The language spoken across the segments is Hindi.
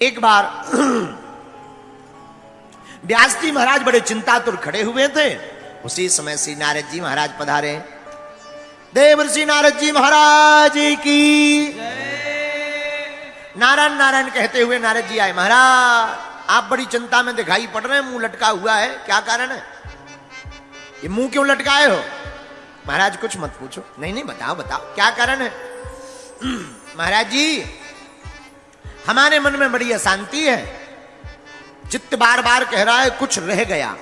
एक बार व्यास जी महाराज बड़े चिंतातुर खड़े हुए थे। उसी समय श्री नारद जी महाराज पधारे। देव ऋषि नारद जी महाराज की नारायण नारायण कहते हुए नारद जी आए। महाराज आप बड़ी चिंता में दिखाई पड़ रहे हैं, मुंह लटका हुआ है, क्या कारण है? ये मुंह क्यों लटकाए हो? महाराज कुछ मत पूछो। नहीं नहीं बताओ बताओ क्या कारण है? महाराज जी हमारे मन में बड़ी अशांति है, चित्त बार बार कह रहा है कुछ रह गया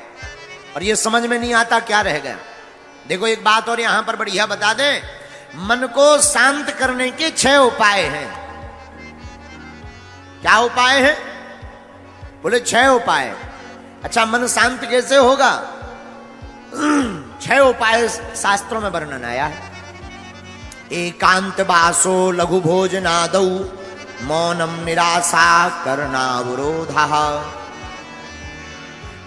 और ये समझ में नहीं आता क्या रह गया। देखो एक बात और यहां पर बढ़िया बता दें, मन को शांत करने के 6 उपाय हैं। क्या उपाय हैं? बोले 6 उपाय। अच्छा मन शांत कैसे होगा? 6 उपाय शास्त्रों में वर्णन आया है। एकांत वासो लघु भोजनादौ मौनम निराशा करनावरोधा।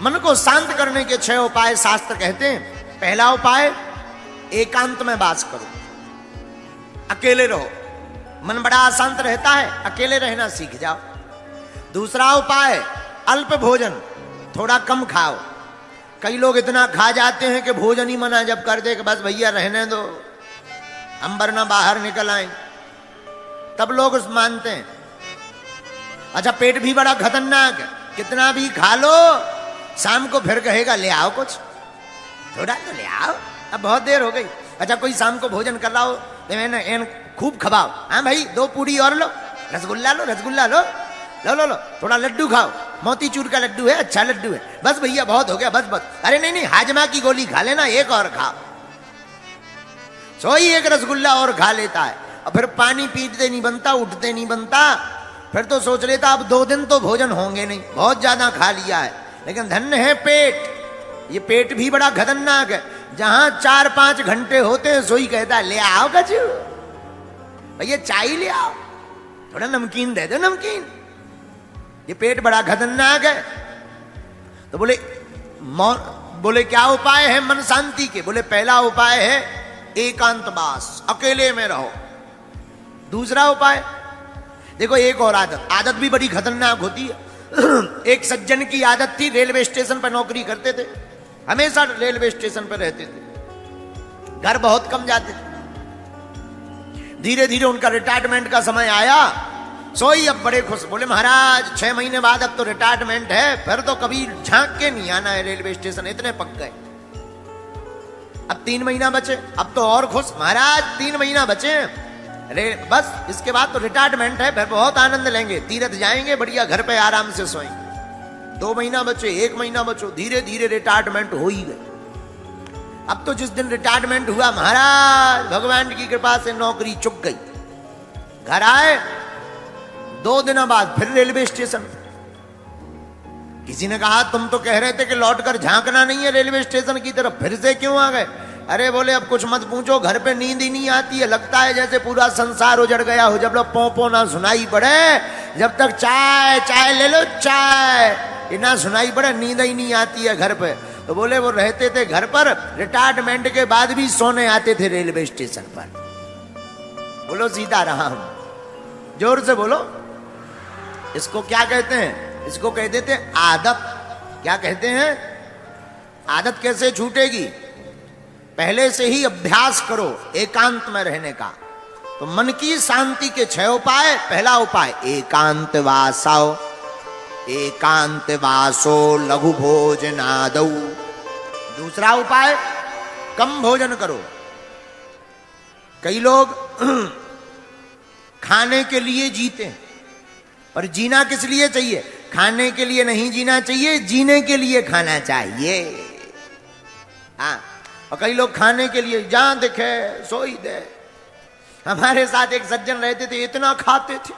मन को शांत करने के 6 उपाय शास्त्र कहते हैं। पहला उपाय एकांत में वास करो, अकेले रहो। मन बड़ा अशांत रहता है, अकेले रहना सीख जाओ। दूसरा उपाय अल्प भोजन, थोड़ा कम खाओ। कई लोग इतना खा जाते हैं कि भोजन ही मना जब कर दे कि बस भैया रहने दो, हम वरना बाहर निकल आए, तब लोग उस मानते हैं। अच्छा पेट भी बड़ा खतरनाक है, कितना भी खा लो शाम को फिर कहेगा ले आओ कुछ, थोड़ा तो ले आओ, अब बहुत देर हो गई। अच्छा कोई शाम को भोजन कर रहा हो तो मैंने खूब खवाओ, हाँ भाई 2 पूड़ी और लो, रसगुल्ला लो, रसगुल्ला लो, लो लो लो, थोड़ा लड्डू खाओ, मोतीचूर का लड्डू है, अच्छा लड्डू है, बस भैया बहुत हो गया, बस बस। अरे नहीं नहीं हाजमा की गोली खा लेना, एक और खाओ। सोई एक रसगुल्ला और खा लेता है और फिर पानी पीते नहीं बनता, उठते नहीं बनता, फिर तो सोच लेता अब 2 दिन तो भोजन होंगे नहीं, बहुत ज्यादा खा लिया है। लेकिन धन्य है पेट, ये पेट भी बड़ा खतरनाक है। जहां 4-5 घंटे होते हैं सोई कहता है ले आओ कचू, भैया चाय ले आओ, थोड़ा नमकीन दे दो, नमकीन। ये पेट बड़ा खतरनाक है। तो बोले क्या उपाय है मन शांति के? बोले पहला उपाय है एकांतवास, अकेले में रहो। दूसरा उपाय देखो, एक और आदत भी बड़ी खतरनाक होती है। एक सज्जन की आदत थी, रेलवे स्टेशन पर नौकरी करते थे, हमेशा रेलवे स्टेशन पर रहते थे, घर बहुत कम जाते थे। धीरे धीरे उनका रिटायरमेंट का समय आया, सोई अब बड़े खुश। बोले महाराज 6 महीने बाद अब तो रिटायरमेंट है, फिर तो कभी झांक के नहीं आना है रेलवे स्टेशन, इतने पक गए। अब 3 महीना बचे, अब तो और खुश। महाराज 3 महीना बचे, अरे बस इसके बाद तो रिटायरमेंट है, फिर बहुत आनंद लेंगे, तीर्थ जाएंगे, बढ़िया घर पे आराम से सोएंगे। 2 महीना बचे, 1 महीना बचो, धीरे धीरे रिटायरमेंट हो ही गए। अब तो जिस दिन रिटायरमेंट हुआ महाराज भगवान की कृपा से नौकरी चुक गई। घर आए 2 दिनों बाद फिर रेलवे स्टेशन। किसी ने कहा तुम तो कह रहे थे कि लौटकर झांकना नहीं है रेलवे स्टेशन की तरफ, फिर से क्यों आ गए? अरे बोले अब कुछ मत पूछो, घर पे नींद ही नहीं आती है, लगता है जैसे पूरा संसार उजड़ गया हो। जब लोग पो ना सुनाई पड़े, जब तक चाय चाय ले लो चाय ये ना सुनाई पड़े, नींद ही नहीं आती है घर पे। तो बोले वो रहते थे घर पर, रिटायरमेंट के बाद भी सोने आते थे रेलवे स्टेशन पर। बोलो सीताराम, जोर से बोलो। इसको क्या कहते हैं? इसको कह देते हैं आदत। क्या कहते हैं? आदत कैसे छूटेगी? पहले से ही अभ्यास करो एकांत में रहने का। तो मन की शांति के 6 उपाय। पहला उपाय एकांत वासो, एकांत वासो लघु भोजनादौ। दूसरा उपाय कम भोजन करो। कई लोग खाने के लिए जीते हैं, पर जीना किस लिए चाहिए? खाने के लिए नहीं जीना चाहिए, जीने के लिए खाना चाहिए। हाँ, और कई लोग खाने के लिए जहां दिखे सोई दे। हमारे साथ एक सज्जन रहते थे, इतना खाते थे,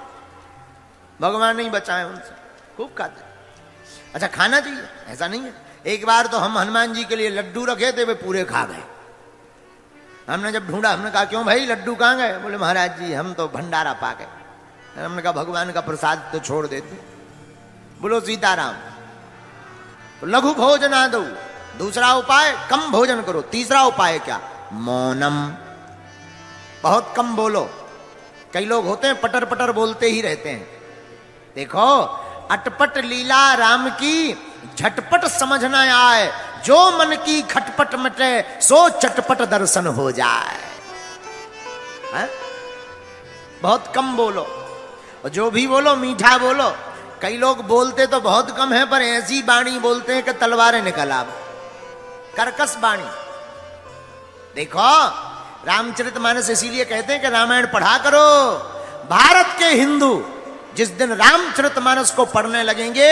भगवान नहीं बचाए उनसे, खूब खाते। अच्छा खाना चाहिए ऐसा नहीं है। एक बार तो हम हनुमान जी के लिए लड्डू रखे थे, वे पूरे खा गए। हमने जब ढूंढा, हमने कहा क्यों भाई लड्डू कहां गए? बोले महाराज जी हम तो भंडारा पा गए। हमने कहा भगवान का प्रसाद तो छोड़ देते। बोलो सीताराम। तो लघु भोजनादौ, दूसरा उपाय कम भोजन करो। तीसरा उपाय क्या? मौनम, बहुत कम बोलो। कई लोग होते हैं पटर पटर बोलते ही रहते हैं। देखो अटपट लीला राम की झटपट समझ न आए, जो मन की खटपट मटे सो चटपट दर्शन हो जाए। है? बहुत कम बोलो और जो भी बोलो मीठा बोलो। कई लोग बोलते तो बहुत कम है पर ऐसी बाणी बोलते हैं कि तलवारें निकल आवे, कर्कश बाणी। देखो रामचरितमानस इसीलिए कहते हैं कि रामायण पढ़ा करो। भारत के हिंदू जिस दिन रामचरितमानस को पढ़ने लगेंगे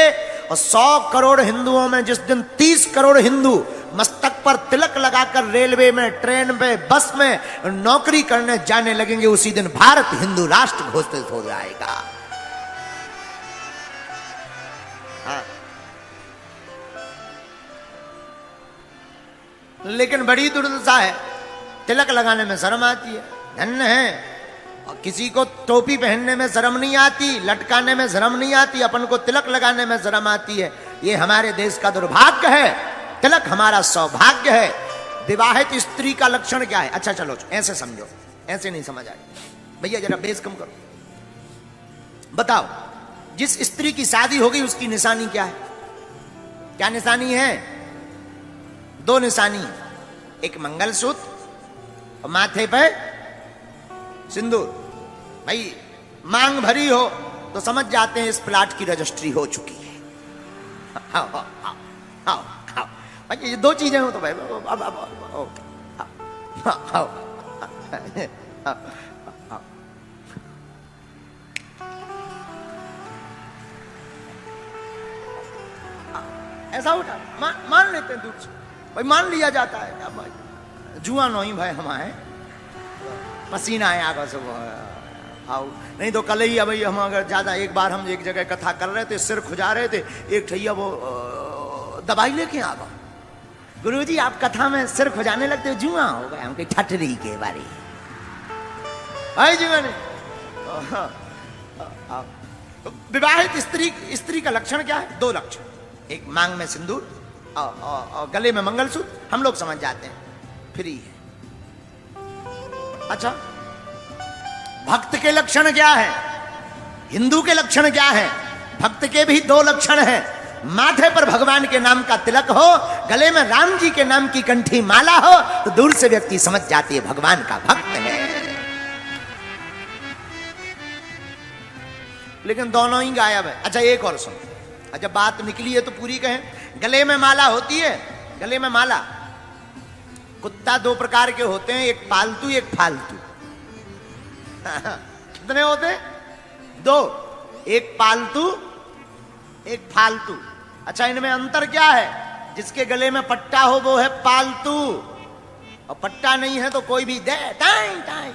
और 100 करोड़ हिंदुओं में जिस दिन 30 करोड़ हिंदू मस्तक पर तिलक लगाकर रेलवे में, ट्रेन में, बस में नौकरी करने जाने लगेंगे, उसी दिन भारत हिंदू राष्ट्र घोषित हो जाएगा। हाँ। लेकिन बड़ी दुर्दशा है, तिलक लगाने में शर्म आती है। धन्य है और किसी को टोपी पहनने में शर्म नहीं आती, लटकाने में शर्म नहीं आती, अपन को तिलक लगाने में शर्म आती है। ये हमारे देश का दुर्भाग्य है। तिलक हमारा सौभाग्य है। विवाहित स्त्री का लक्षण क्या है? अच्छा चलो ऐसे समझो, ऐसे नहीं समझ आए भैया, जरा बेस कम करो। बताओ, जिस स्त्री की शादी हो गई उसकी निशानी क्या है? क्या निशानी है? 2 निशानी, एक मंगलसूत्र और माथे पे सिंदूर। भाई मांग भरी हो तो समझ जाते हैं इस प्लाट की रजिस्ट्री हो चुकी है। आओ आओ आओ आओ, भाई ये 2 चीजें हो तो भाई आओ। ऐसा उठा मान लेते हैं दूर से, भाई मान लिया जाता है। क्या भाई जुआ नहीं भाई हमारे पसीना है आगे से आओ। नहीं तो कल ही भाई हम अगर ज्यादा, एक बार हम एक जगह कथा कर रहे थे, सिर खुजा रहे थे, एक ठैया वो दवाई लेके आ गए। गुरुजी आप कथा में सिर खुजाने लगते हो, जुआ हो गया हमके ठटरी के बारे भाई जी। मैंने विवाहित स्त्री का लक्षण क्या है? 2 लक्षण, एक मांग में सिंदूर और गले में मंगलसूत्र, हम लोग समझ जाते हैं फ्री है। अच्छा भक्त के लक्षण क्या है? हिंदू के लक्षण क्या है? भक्त के भी 2 लक्षण हैं। माथे पर भगवान के नाम का तिलक हो, गले में राम जी के नाम की कंठी माला हो, तो दूर से व्यक्ति समझ जाती है भगवान का भक्त है। लेकिन दोनों ही गायब है। अच्छा एक और सुन, अच्छा बात निकली है तो पूरी कहें। गले में माला होती है, गले में माला। कुत्ता 2 प्रकार के होते हैं, एक पालतू एक फालतू। कितने होते हैं? 2, एक पालतू एक फालतू। अच्छा इनमें अंतर क्या है? जिसके गले में पट्टा हो वो है पालतू, और पट्टा नहीं है तो कोई भी दे टाइम टाइम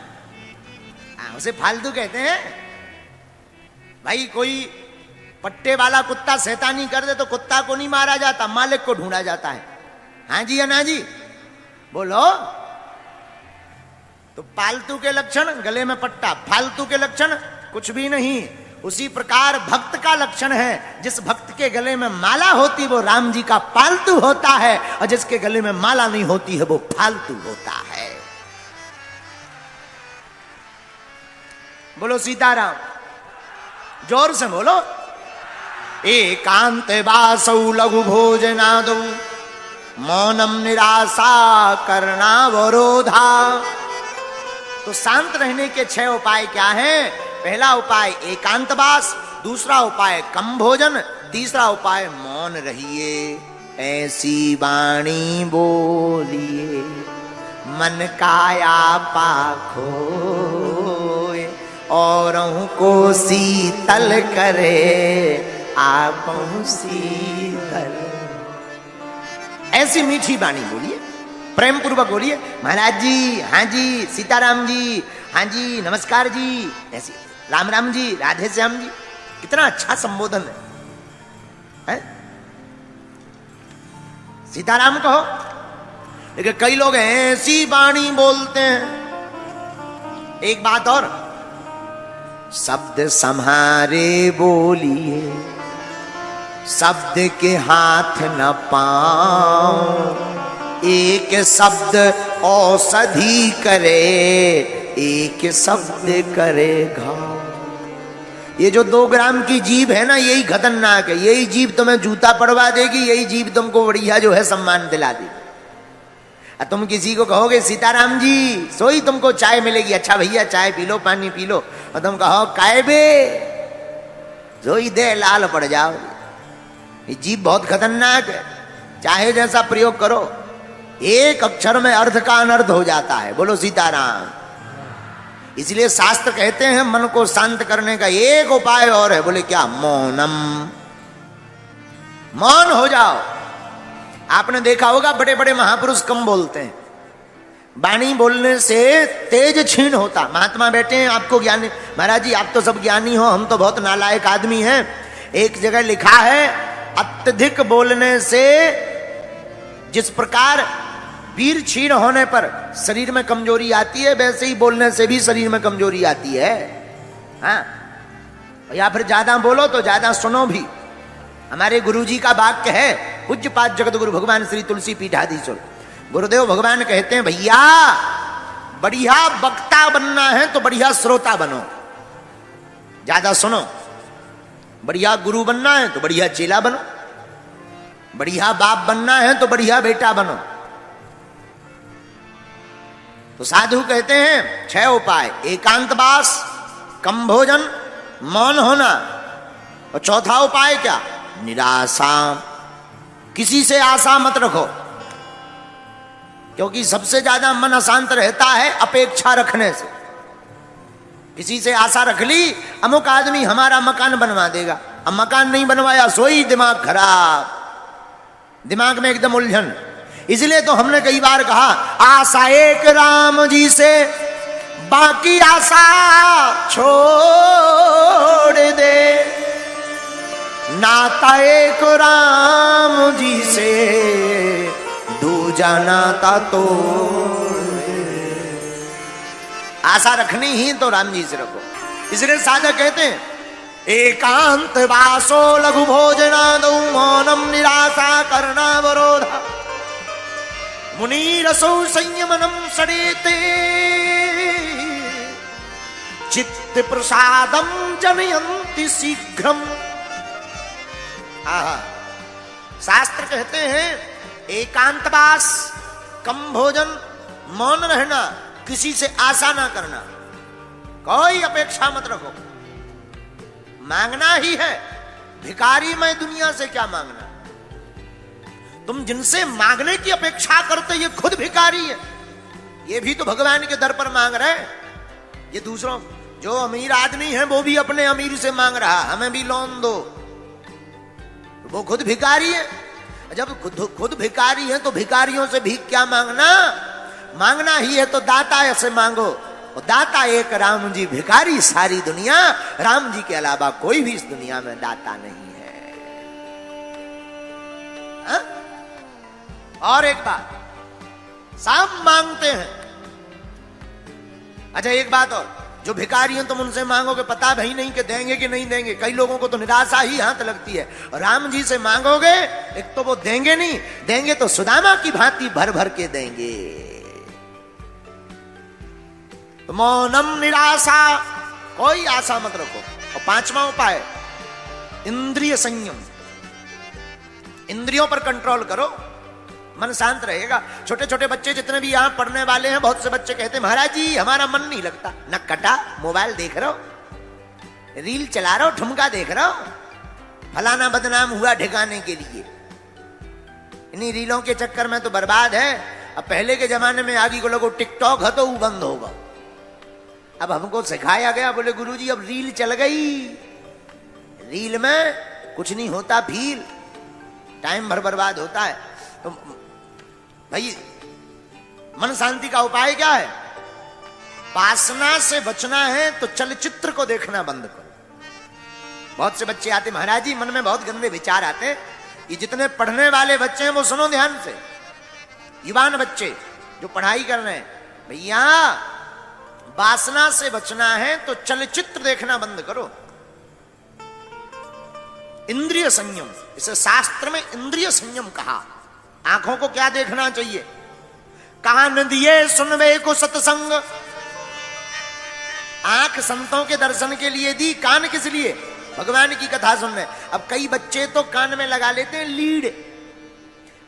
उसे फालतू कहते हैं। भाई कोई पट्टे वाला कुत्ता शैतानी कर दे तो कुत्ता को नहीं मारा जाता, मालिक को ढूंढा जाता है। हाँ जी या ना जी बोलो। तो पालतू के लक्षण गले में पट्टा, फालतू के लक्षण कुछ भी नहीं। उसी प्रकार भक्त का लक्षण है, जिस भक्त के गले में माला होती वो राम जी का पालतू होता है, और जिसके गले में माला नहीं होती है वो फालतू होता है। बोलो सीताराम, जोर से बोलो। एकांत वासौ लघु भोजनादौ मौनम निराशा करनावरोधा। तो शांत रहने के 6 उपाय क्या हैं? पहला उपाय एकांतवास, दूसरा उपाय कम भोजन, तीसरा उपाय मौन रहिए। ऐसी वाणी बोलिए मन काया पाखो, औरों को शीतल करे आप शीतल। ऐसी मीठी वाणी बोलिए, प्रेम पूर्वक बोलिए। महाराज जी, हाँ जी, सीताराम जी, हाँ जी, नमस्कार जी, ऐसी राम राम जी, राधे श्याम जी। कितना अच्छा संबोधन है? सीताराम कहो। लेकिन कई लोग ऐसी वाणी बोलते हैं। एक बात और, शब्द संहारे बोलिए, शब्द के हाथ न पांव। एक शब्द औषधि करे, एक शब्द करे घाव। ये जो 2 ग्राम की जीभ है ना, यही खतरनाक है। यही जीभ तुम्हें जूता पड़वा देगी, यही जीभ तुमको बढ़िया जो है सम्मान दिला देगी। तुम किसी को कहोगे सीताराम जी, सोई तुमको चाय मिलेगी, अच्छा भैया चाय पी लो, पानी पी लो, और तुम कहो काय बे, सोई दे, लाल पड़ जाओ। ये जीभ बहुत खतरनाक है, चाहे जैसा प्रयोग करो, एक अक्षर में अर्थ का अनर्थ हो जाता है। बोलो सीताराम। इसलिए शास्त्र कहते हैं मन को शांत करने का एक उपाय और है। बोले क्या? मौनम। मौन हो जाओ। आपने देखा होगा बड़े बड़े महापुरुष कम बोलते हैं, वाणी बोलने से तेज क्षीण होता। महात्मा बैठे हैं, आपको ज्ञानी, महाराज जी आप तो सब ज्ञानी हो, हम तो बहुत नालायक आदमी हैं। एक जगह लिखा है अत्यधिक बोलने से जिस प्रकार वीर क्षीण होने पर शरीर में कमजोरी आती है, वैसे ही बोलने से भी शरीर में कमजोरी आती है। हाँ, या फिर ज्यादा बोलो तो ज्यादा सुनो भी। हमारे गुरुजी का वाक्य है, पूज्यपाद जगत गुरु भगवान श्री तुलसी पीठाधीश्वर गुरुदेव भगवान कहते हैं, भैया बढ़िया वक्ता बनना है तो बढ़िया श्रोता बनो, ज्यादा सुनो। बढ़िया गुरु बनना है तो बढ़िया चेला बनो, बढ़िया बाप बनना है तो बढ़िया बेटा बनो। तो साधु कहते हैं 6 उपाय: एकांतवास, कम भोजन, मौन होना, और चौथा उपाय क्या? निराशा। किसी से आशा मत रखो, क्योंकि सबसे ज्यादा मन अशांत रहता है अपेक्षा रखने से। किसी से आशा रख ली, अमुक आदमी हमारा मकान बनवा देगा, अब मकान नहीं बनवाया, सोई दिमाग खराब, दिमाग में एकदम उलझन। इसलिए तो हमने कई बार कहा, आशा एक राम जी से, बाकी आशा छोड़ दे, नाता एक राम जी से, दूजा नाता तोड़ दे। आशा रखनी ही तो राम जी से रखो। इसलिए साधक कहते हैं, एकांत वासो लघु भोजनादौ, मौनम निराशा कर्णावरोधा, मुनिरसौ संयमनम सडेते, चित्त प्रसादम जनयन्ति शीघ्रम। शास्त्र कहते हैं एकांतवास, कम भोजन, मौन रहना, किसी से आशा ना करना, कोई अपेक्षा मत रखो। मांगना ही है, भिखारी में दुनिया से क्या मांगना। तुम जिनसे मांगने की अपेक्षा करते, ये खुद भिखारी है, ये भी तो भगवान के दर पर मांग रहे। ये दूसरों, जो अमीर आदमी है वो भी अपने अमीर से मांग रहा, हमें भी लोन दो, वो खुद भिखारी है। जब खुद भिखारी है तो भिखारियों से भीख क्या मांगना? मांगना ही है तो दाता से मांगो, और दाता एक राम जी, भिखारी सारी दुनिया। राम जी के अलावा कोई भी इस दुनिया में दाता नहीं है। हा? और एक बात, सब मांगते हैं। अच्छा एक बात और, जो भिखारी हैं तुम उनसे मांगोगे, पता भी नहीं कि देंगे कि नहीं देंगे। कई लोगों को तो निराशा ही हाथ लगती है। और राम जी से मांगोगे, एक तो वो देंगे नहीं, देंगे तो सुदामा की भांति भर भर के देंगे। तो मौनम निराशा, कोई आशा मत रखो। और 5वां उपाय, इंद्रिय संयम। इंद्रियों पर कंट्रोल करो, मन शांत रहेगा। छोटे छोटे बच्चे जितने भी यहाँ पढ़ने वाले हैं, बहुत से बच्चे कहते हैं, महाराज जी हमारा मन नहीं लगता। न कटा, मोबाइल देख रहे हो, रील चला रहे हो, ठुमका देख रहे हो, फलाना बदनाम हुआ ठिकाने के लिए। इन्हीं रीलों के चक्कर में तो बर्बाद है। अब पहले के जमाने में आगे को लोगों टिकटॉक है तो वो बंद होगा। अब हमको सिखाया गया, बोले गुरुजी अब रील चल गई, रील में कुछ नहीं होता, फील टाइम भर बर्बाद होता है। तो भाई मन शांति का उपाय क्या है? वासना से बचना है तो चलचित्र को देखना बंद करो। बहुत से बच्चे आते, महाराज जी मन में बहुत गंदे विचार आते। ये जितने पढ़ने वाले बच्चे हैं वो सुनो ध्यान से, युवान बच्चे जो पढ़ाई कर रहे हैं, भैया वासना से बचना है तो चलचित्र देखना बंद करो। इंद्रिय संयम, इसे शास्त्र में इंद्रिय संयम कहा। आंखों को क्या देखना चाहिए? कान दिए सुनवे को सत्संग, आंख संतों के दर्शन के लिए दी, कान किस लिए? भगवान की कथा सुनने। अब कई बच्चे तो कान में लगा लेते हैं लीड,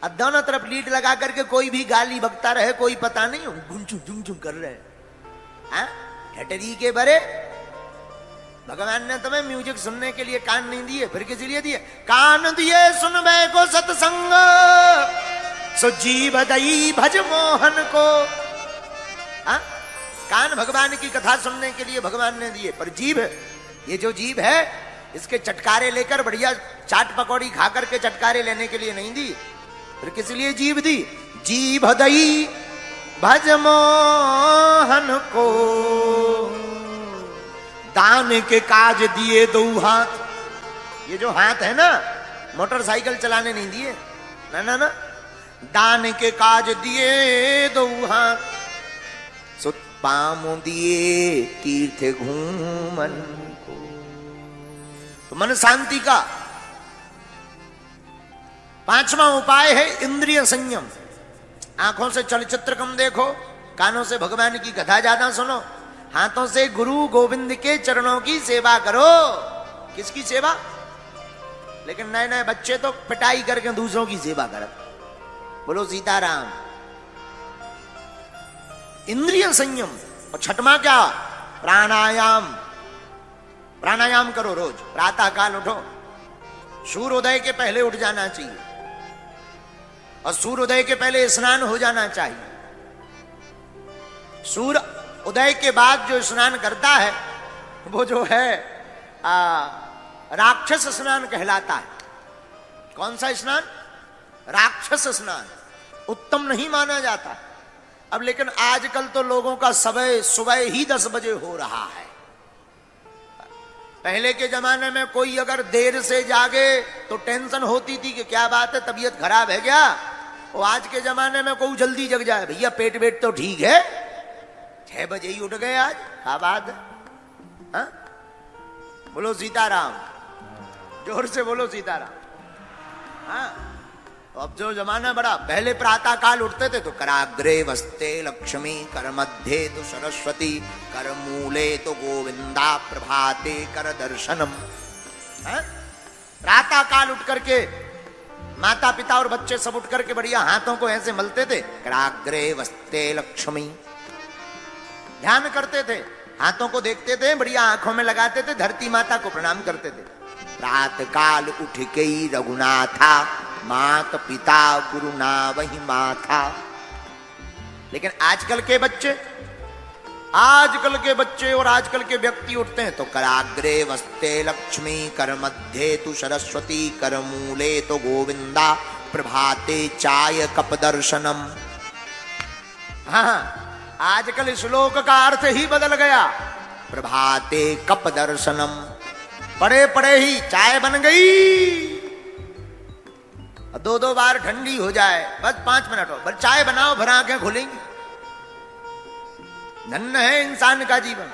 अब दोनों तरफ लीड लगा करके कोई भी गाली बकता रहे, कोई पता नहीं गुंचुम कर रहे ठटरी के बरे। भगवान ने तुम्हें म्यूजिक सुनने के लिए कान नहीं दिए, फिर किस लिए दिए? कान दिए सुनबे को सत्संग, सो जीव दई भज मोहन को। कान भगवान की कथा सुनने के लिए भगवान ने दिए, पर जीभ, ये जो जीभ है इसके चटकारे लेकर बढ़िया चाट पकौड़ी खा करके चटकारे लेने के लिए नहीं दी, फिर किस लिए जीभ दी? जीभ दई भज मोहन को, दान के काज दिए दो हाथ। ये जो हाथ है ना, मोटरसाइकिल चलाने नहीं दिए, ना ना ना, दान के काज दिए दो हाथ, सो पामो दिए तीर्थ घूमन को। तो मन शांति का पांचवा उपाय है इंद्रिय संयम। आंखों से चलचित्र कम देखो, कानों से भगवान की कथा ज्यादा सुनो, हाथों से गुरु गोविंद के चरणों की सेवा करो। किसकी सेवा? लेकिन नए नए बच्चे तो पिटाई करके दूसरों की सेवा करते। बोलो सीताराम। इंद्रिय संयम। और छठवां क्या? प्राणायाम। प्राणायाम करो रोज, प्रातः काल उठो, सूर्योदय के पहले उठ जाना चाहिए, और सूर्योदय के पहले स्नान हो जाना चाहिए। सूर्य उदय के बाद जो स्नान करता है वो जो है राक्षस स्नान कहलाता है। कौन सा स्नान? राक्षस स्नान, उत्तम नहीं माना जाता। अब लेकिन आजकल तो लोगों का सुबह ही 10 बजे हो रहा है। पहले के जमाने में कोई अगर देर से जागे तो टेंशन होती थी कि क्या बात है, तबीयत खराब है क्या। और आज के जमाने में कोई जल्दी जग जाए, भैया पेट वेट तो ठीक है, 6 बजे ही उठ गए आज, क्या बात है? हा? बोलो सीताराम, जोर से बोलो सीताराम। हाँ, अब जो जमाना बड़ा, पहले प्रातः काल उठते थे तो कराग्रे वस्ते लक्ष्मी, कर मध्य तो सरस्वती, कर मूले तो गोविंदा, प्रभाते कर दर्शनम। प्रातः काल उठ करके माता पिता और बच्चे सब उठ करके बढ़िया हाथों को ऐसे मलते थे, कराग्रे वस्ते लक्ष्मी, ध्यान करते थे, हाथों को देखते थे, बढ़िया आंखों में लगाते थे, धरती माता को प्रणाम करते थे। प्रातः काल उठ के रघुनाथा, मात पिता गुरु ना वही माथा। लेकिन आजकल के बच्चे और आजकल के व्यक्ति उठते हैं तो कराग्रे वस्ते लक्ष्मी, कर मध्य तु सरस्वती, कर मूले तो गोविंदा, प्रभाते चाय कप दर्शनम। हाँ, आजकल श्लोक का अर्थ ही बदल गया। प्रभाते कप दर्शनम, पड़े पड़े ही चाय बन गई, 2-2 बार ठंडी हो जाए, बस 5 मिनट हो, बस चाय बनाओ, भर आंखें खुलेंगी। धन्य है इंसान का जीवन।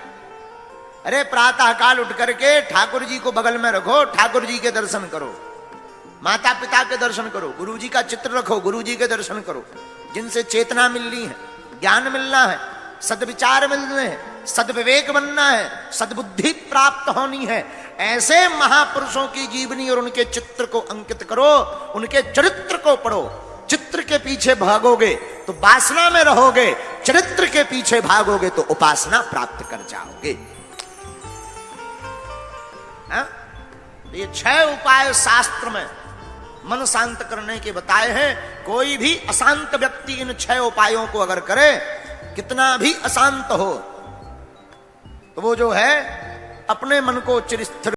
अरे प्रातः काल उठ करके ठाकुर जी को बगल में रखो, ठाकुर जी के दर्शन करो, माता पिता के दर्शन करो, गुरु जी का चित्र रखो, गुरु जी के दर्शन करो, जिनसे चेतना मिलनी है, ज्ञान मिलना है, सद्विचार मिलने हैं, सद्विवेक बनना है, सद्बुद्धि प्राप्त होनी है। ऐसे महापुरुषों की जीवनी और उनके चित्र को अंकित करो, उनके चरित्र को पढ़ो। चित्र के पीछे भागोगे तो वासना में रहोगे, चरित्र के पीछे भागोगे तो उपासना प्राप्त कर जाओगे। ये 6 उपाय शास्त्र में मन शांत करने के बताए हैं। कोई भी अशांत व्यक्ति इन 6 उपायों को अगर करे, कितना भी अशांत हो, तो वो जो है अपने मन को चिर स्थिर